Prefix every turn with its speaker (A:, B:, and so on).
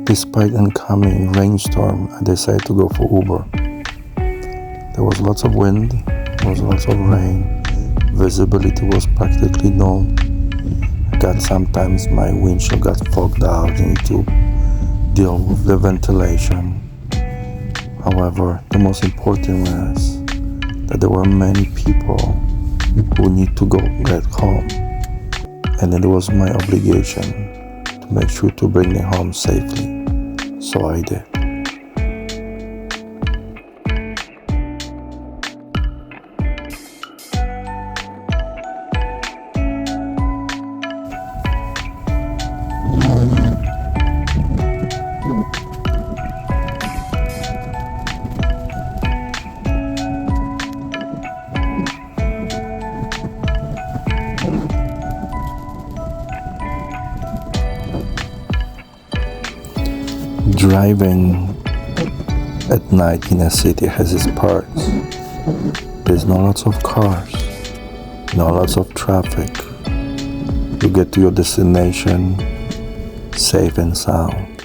A: Despite incoming rainstorm, I decided to go for Uber. There was lots of wind, there was lots of rain, visibility was practically none. Sometimes my windshield got fogged out and need to deal with the ventilation. However, the most important was that there were many people who need to get home, and it was my obligation to make sure to bring them home safely. So I did. Driving at night in a city has its perks. There's not lots of cars, not lots of traffic. You get to your destination safe and sound.